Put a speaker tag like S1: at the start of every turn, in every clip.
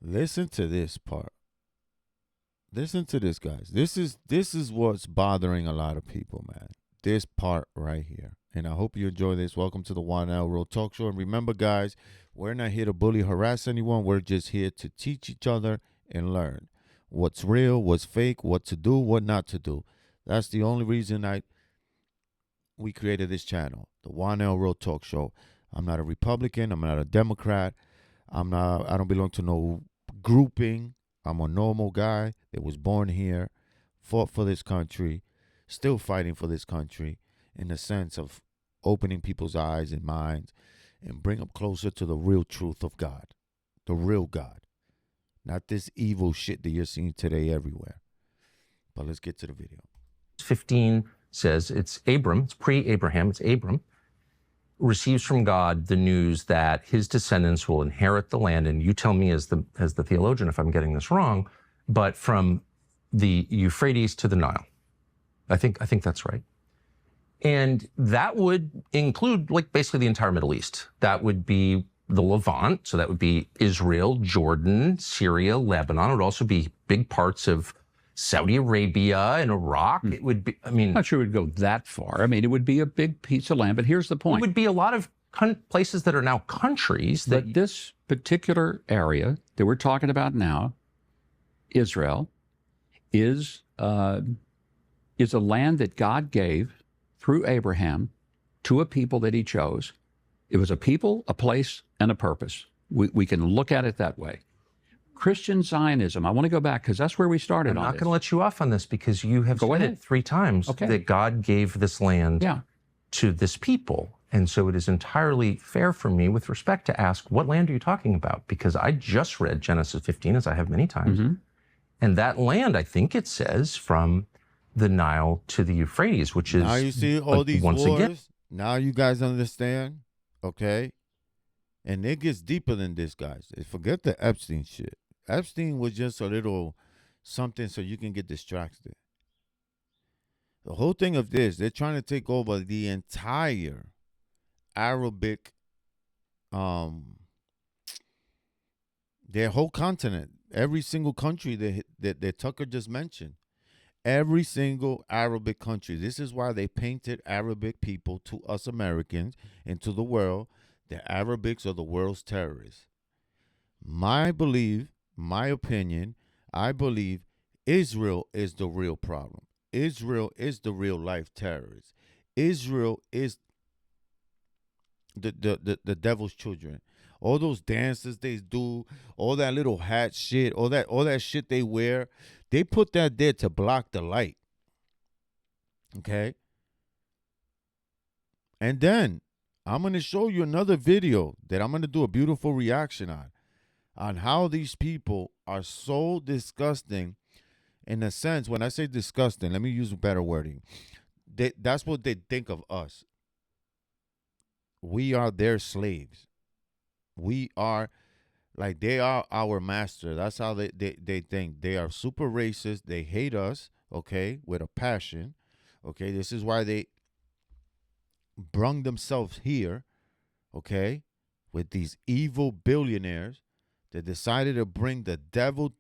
S1: Listen to this part. Listen to this, guys. This is what's bothering a lot of people, man. This part right here. And I hope you enjoy this. Welcome to the Juan L. Real Talk Show. And remember, guys, we're not here to bully, harass anyone. We're just here to teach each other and learn what's real, what's fake, what to do, what not to do. That's the only reason we created this channel, the Juan L. Real Talk Show. I'm not a Republican. I'm not a Democrat. I don't belong to no grouping. I'm a normal guy that was born here, fought for this country, still fighting for this country in the sense of opening people's eyes and minds and bring them closer to the real truth of God, the real God, not this evil shit that you're seeing today everywhere. But let's get to the video.
S2: 15 says it's Abram, it's pre-Abraham, it's Abram, receives from God the news that his descendants will inherit the land. And you tell me as the theologian if I'm getting this wrong, but from the Euphrates to the Nile. I think that's right. And that would include like basically the entire Middle East. That would be the Levant. So that would be Israel, Jordan, Syria, Lebanon. It would also be big parts of Saudi Arabia and Iraq. It would be, I mean,
S3: I'm not sure it would go that far. I mean, it would be a big piece of land, but here's the point.
S2: It would be a lot of places that are now countries.
S3: But this particular area that we're talking about now, Israel, is a land that God gave through Abraham to a people that he chose. It was a people, a place, and a purpose. We can look at it that way. Christian Zionism, I want to go back because that's where we started.
S2: I'm not going to let you off on this because you have said it 3 times that God gave this land to this people. And so it is entirely fair for me with respect to ask, what land are you talking about? Because I just read Genesis 15, as I have many times. And that land, I think it says, from the Nile to the Euphrates, which is...
S1: Now you see all these wars.
S2: Again,
S1: now you guys understand, okay? And it gets deeper than this, guys. Forget the Epstein shit. Epstein was just a little something so you can get distracted. The whole thing of this, they're trying to take over the entire Arabic, their whole continent, every single country that Tucker just mentioned. Every single Arabic country. This is why they painted Arabic people to us Americans and to the world. The Arabics are the world's terrorists. My opinion, I believe Israel is the real problem. Israel is the real life terrorist. Israel is the devil's children. All those dances they do, all that little hat shit, all that shit they wear, they put that there to block the light. Okay? And then I'm going to show you another video that I'm going to do a beautiful reaction on how these people are so disgusting. In a sense, when I say disgusting, let me use better wording. That's what they think of us. We are their slaves. We are, like, they are our master. That's how they think. They are super racist. They hate us, okay, with a passion. Okay, this is why they brung themselves here, okay, with these evil billionaires that decided to bring the devil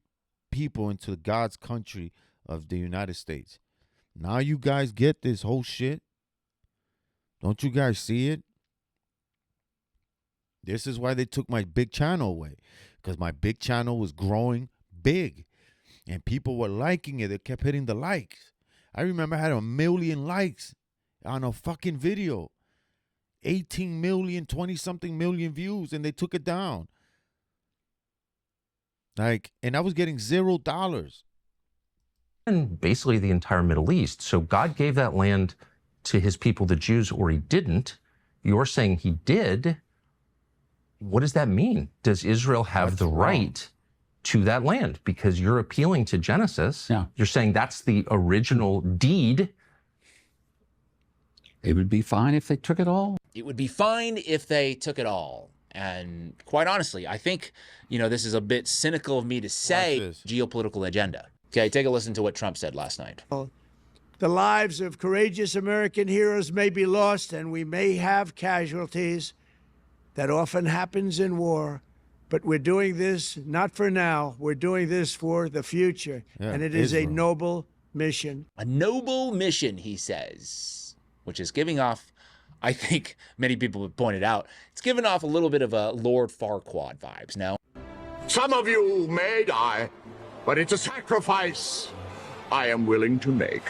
S1: people into God's country of the United States. Now you guys get this whole shit? Don't you guys see it? This is why they took my big channel away, because my big channel was growing big and people were liking it. They kept hitting the likes. I remember I had 1 million likes on a fucking video, 18 million, 20-something million views, and they took it down. Like, and I was getting $0.
S2: and basically the entire Middle East. So God gave that land to his people, the Jews, or he didn't. You're saying he did. What does that mean? Does Israel have the right to that land? Because you're appealing to Genesis.
S3: Yeah.
S2: You're saying that's the original deed.
S3: It would be fine if they took it all.
S4: It would be fine if they took it all. And quite honestly, I think, this is a bit cynical of me to say geopolitical agenda. Okay, take a listen to what Trump said last night.
S5: The lives of courageous American heroes may be lost and we may have casualties. That often happens in war. But we're doing this not for now. We're doing this for the future.
S1: Yeah,
S5: and it is a
S1: Israel.
S5: noble mission.
S4: A noble mission, he says, which is giving off, I think many people have pointed out, it's giving off a little bit of a Lord Farquaad vibes, no?
S6: Some of you may die, but it's a sacrifice I am willing to make.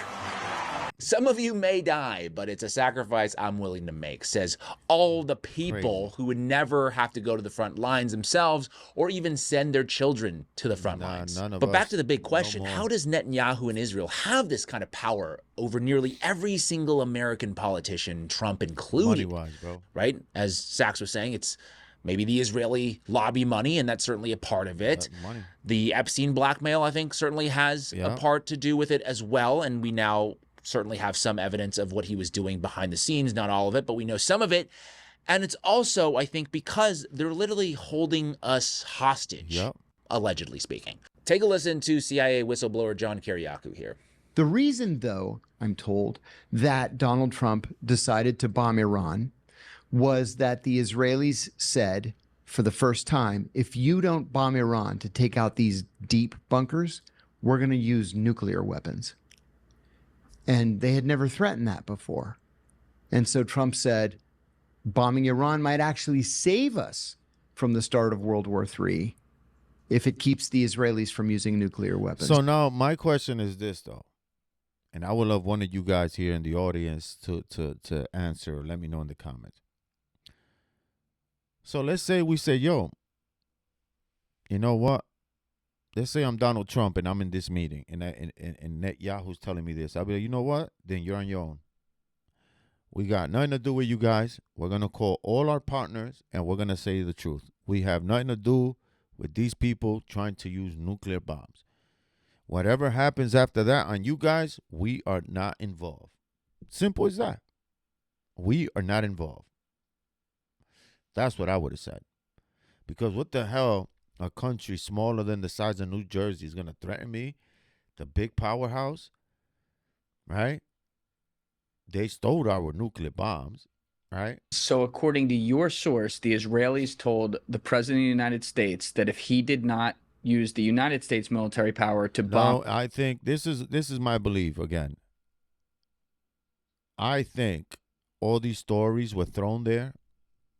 S4: Some of you may die, but it's a sacrifice I'm willing to make, says all the people who would never have to go to the front lines themselves or even send their children to the front lines. But back to the big question, how does Netanyahu and Israel have this kind of power over nearly every single American politician, Trump included?
S1: Money-wise, bro.
S4: Right? As Sachs was saying, it's maybe the Israeli lobby money, and that's certainly a part of it.
S1: Money.
S4: The Epstein blackmail, I think, certainly has a part to do with it as well, and we now certainly have some evidence of what he was doing behind the scenes, not all of it, but we know some of it. And it's also, I think, because they're literally holding us hostage, allegedly speaking. Take a listen to CIA whistleblower John Kiriakou here.
S7: The reason, though, I'm told, that Donald Trump decided to bomb Iran was that the Israelis said, for the first time, if you don't bomb Iran to take out these deep bunkers, we're going to use nuclear weapons. And they had never threatened that before. And so Trump said, bombing Iran might actually save us from the start of World War III if it keeps the Israelis from using nuclear weapons.
S1: So now my question is this, though, and I would love one of you guys here in the audience to answer. Let me know in the comments. So let's say we say, yo, you know what? Let's say I'm Donald Trump and I'm in this meeting and Netanyahu's telling me this. I'll be like, you know what? Then you're on your own. We got nothing to do with you guys. We're going to call all our partners and we're going to say the truth. We have nothing to do with these people trying to use nuclear bombs. Whatever happens after that on you guys, we are not involved. Simple as that. We are not involved. That's what I would have said. Because what the hell, a country smaller than the size of New Jersey is going to threaten me? The big powerhouse, right? They stole our nuclear bombs, right?
S8: So according to your source, the Israelis told the president of the United States that if he did not use the United States military power to bomb...
S1: No, I think this is my belief again. I think all these stories were thrown there,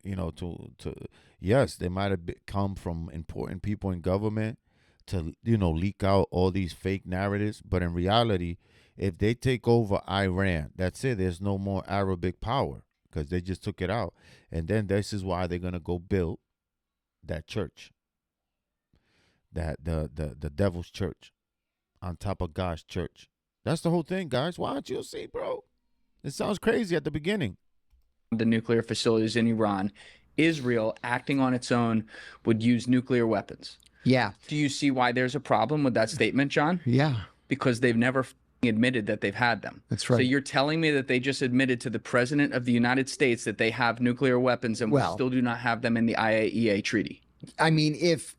S1: you know, to yes, they might have come from important people in government to, you know, leak out all these fake narratives. But in reality, if they take over Iran, that's it. There's no more Arabic power because they just took it out. And then this is why they're going to go build that church, that the devil's church on top of God's church. That's the whole thing, guys. Why don't you see, bro? It sounds crazy at the beginning.
S8: The nuclear facilities in Iran, Israel, acting on its own, would use nuclear weapons.
S7: Yeah.
S8: Do you see why there's a problem with that statement, John?
S7: Yeah.
S8: Because they've never admitted that they've had them.
S7: That's right.
S8: So you're telling me that they just admitted to the president of the United States that they have nuclear weapons and we still do not have them in the IAEA treaty?
S7: I mean, if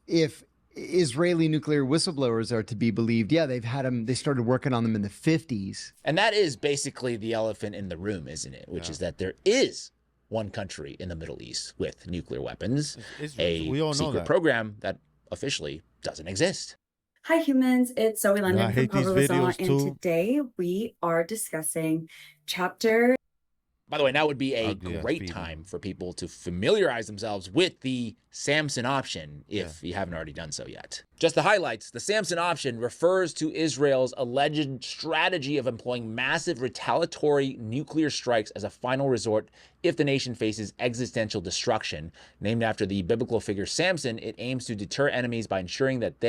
S7: Israeli nuclear whistleblowers are to be believed, yeah, they've had them. They started working on them in the 50s.
S4: And that is basically the elephant in the room, isn't it? Which is that there is one country in the Middle East with nuclear weapons,
S1: we all know
S4: secret
S1: that.
S4: program that officially doesn't exist.
S9: Hi humans, it's Zoe London
S1: I
S9: from
S1: hate these
S9: Pablo Lazar,
S1: videos
S9: and
S1: too.
S9: today we are discussing chapter...
S4: By the way, now would be a
S1: Ugly-ass
S4: great
S1: people.
S4: time for people to familiarize themselves with the Samson option if you haven't already done so yet. Just the highlights. The Samson option refers to Israel's alleged strategy of employing massive retaliatory nuclear strikes as a final resort if the nation faces existential destruction. Named after the biblical figure Samson, it aims to deter enemies by ensuring that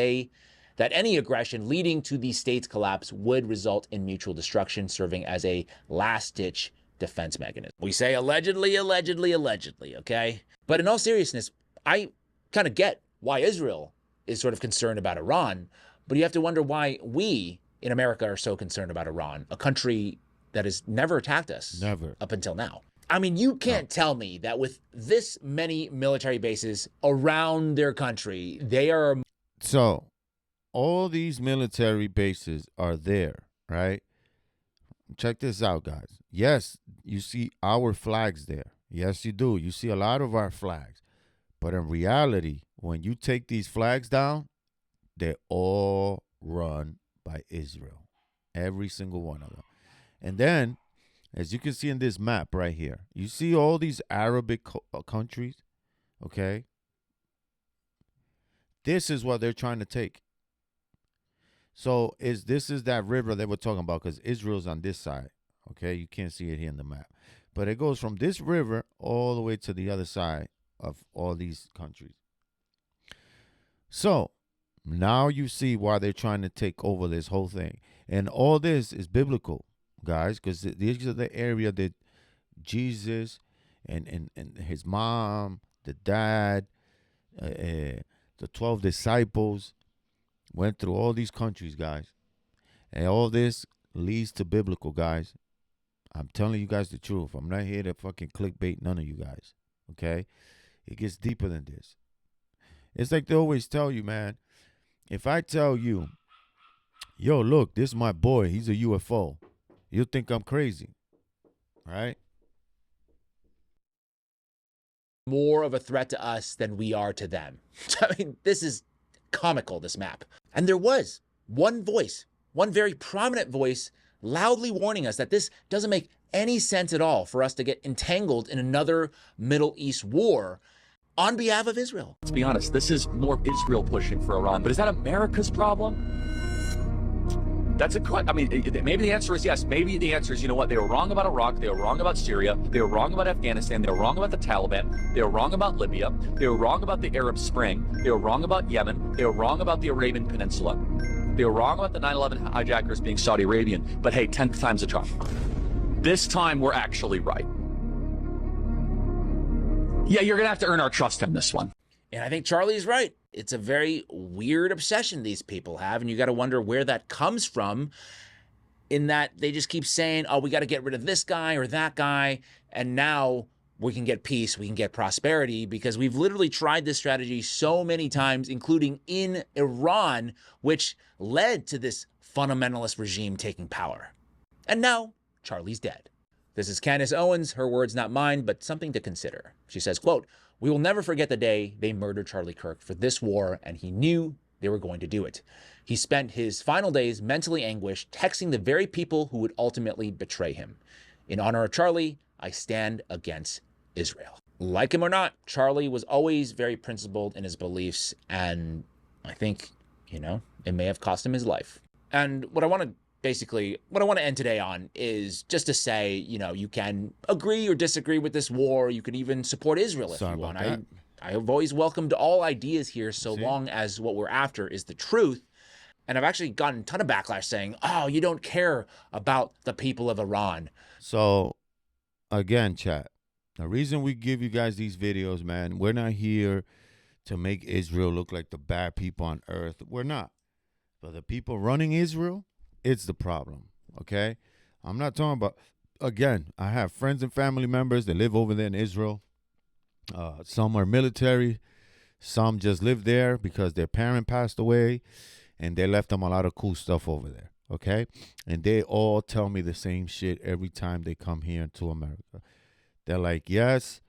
S4: any aggression leading to the state's collapse would result in mutual destruction, serving as a last-ditch defense mechanism. We say allegedly, okay? But in all seriousness, I kind of get why Israel is sort of concerned about Iran, but you have to wonder why we in America are so concerned about Iran, a country that has never attacked us up until now. I mean, you can't tell me that with this many military bases around their country, they are...
S1: So, all these military bases are there, right? Check this out, guys. Yes, you see our flags there. Yes, you do. You see a lot of our flags. But in reality, when you take these flags down, they're all run by Israel. Every single one of them. And then, as you can see in this map right here, you see all these Arabic countries, okay? This is what they're trying to take. So this is that river that we're talking about, because Israel's on this side, okay? You can't see it here in the map. But it goes from this river all the way to the other side of all these countries. So now you see why they're trying to take over this whole thing. And all this is biblical, guys, because these are the area that Jesus and his mom, the dad, the 12 disciples went through all these countries, guys. And all this leads to biblical, guys. I'm telling you guys the truth. I'm not here to fucking clickbait none of you guys, okay? It gets deeper than this. It's like they always tell you, man. If I tell you, yo, look, this is my boy. He's a UFO. You'll think I'm crazy, right?
S4: More of a threat to us than we are to them. I mean, this is comical, this map. And there was one voice, one very prominent voice, loudly warning us that this doesn't make any sense at all for us to get entangled in another Middle East war on behalf of Israel.
S10: Let's be honest, this is more Israel pushing for Iran, but is that America's problem? That's I mean, maybe the answer is yes. Maybe the answer is, you know what? They were wrong about Iraq. They were wrong about Syria. They were wrong about Afghanistan. They were wrong about the Taliban. They were wrong about Libya. They were wrong about the Arab Spring. They were wrong about Yemen. They were wrong about the Arabian Peninsula. They were wrong about the 9/11 hijackers being Saudi Arabian. But hey, 10th time's a charm. This time we're actually right. Yeah, you're going to have to earn our trust in this one.
S4: And I think Charlie's right. It's a very weird obsession these people have, and you got to wonder where that comes from, in that they just keep saying, oh, we got to get rid of this guy or that guy, and now we can get peace, we can get prosperity, because we've literally tried this strategy so many times, including in Iran, which led to this fundamentalist regime taking power. And now Charlie's dead. This is Candace Owens, her words not mine, but something to consider. She says, quote, "We will never forget the day they murdered Charlie Kirk for this war, and he knew they were going to do it. He spent his final days mentally anguished, texting the very people who would ultimately betray him. In honor of Charlie, I stand against Israel." Like him or not, Charlie was always very principled in his beliefs, and I think, it may have cost him his life. And what I want to end today on is just to say, you can agree or disagree with this war. You can even support Israel if you want. I have always welcomed all ideas here so long as what we're after is the truth. And I've actually gotten a ton of backlash saying, oh, you don't care about the people of Iran.
S1: So, again, chat, the reason we give you guys these videos, man, we're not here to make Israel look like the bad people on earth. We're not. But the people running Israel, it's the problem, okay? I'm not talking about, again, I have friends and family members that live over there in Israel. Some are military. Some just live there because their parent passed away, and they left them a lot of cool stuff over there, okay? And they all tell me the same shit every time they come here to America. They're like, yes,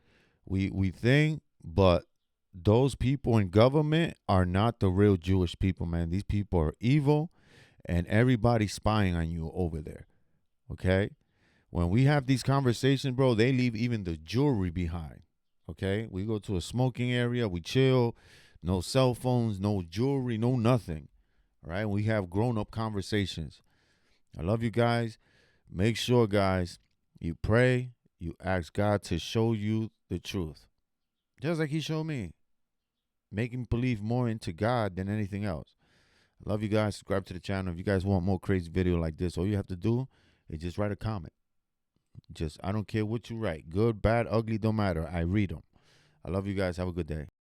S1: we think, but those people in government are not the real Jewish people, man. These people are evil, and everybody's spying on you over there, okay? When we have these conversations, bro, they leave even the jewelry behind, okay? We go to a smoking area, we chill, no cell phones, no jewelry, no nothing, all right? We have grown-up conversations. I love you guys. Make sure, guys, you pray, you ask God to show you the truth, just like he showed me. Make him believe more into God than anything else. I love you guys. Subscribe to the channel. If you guys want more crazy video like this, all you have to do is just write a comment. I don't care what you write. Good, bad, ugly, don't matter. I read them. I love you guys. Have a good day.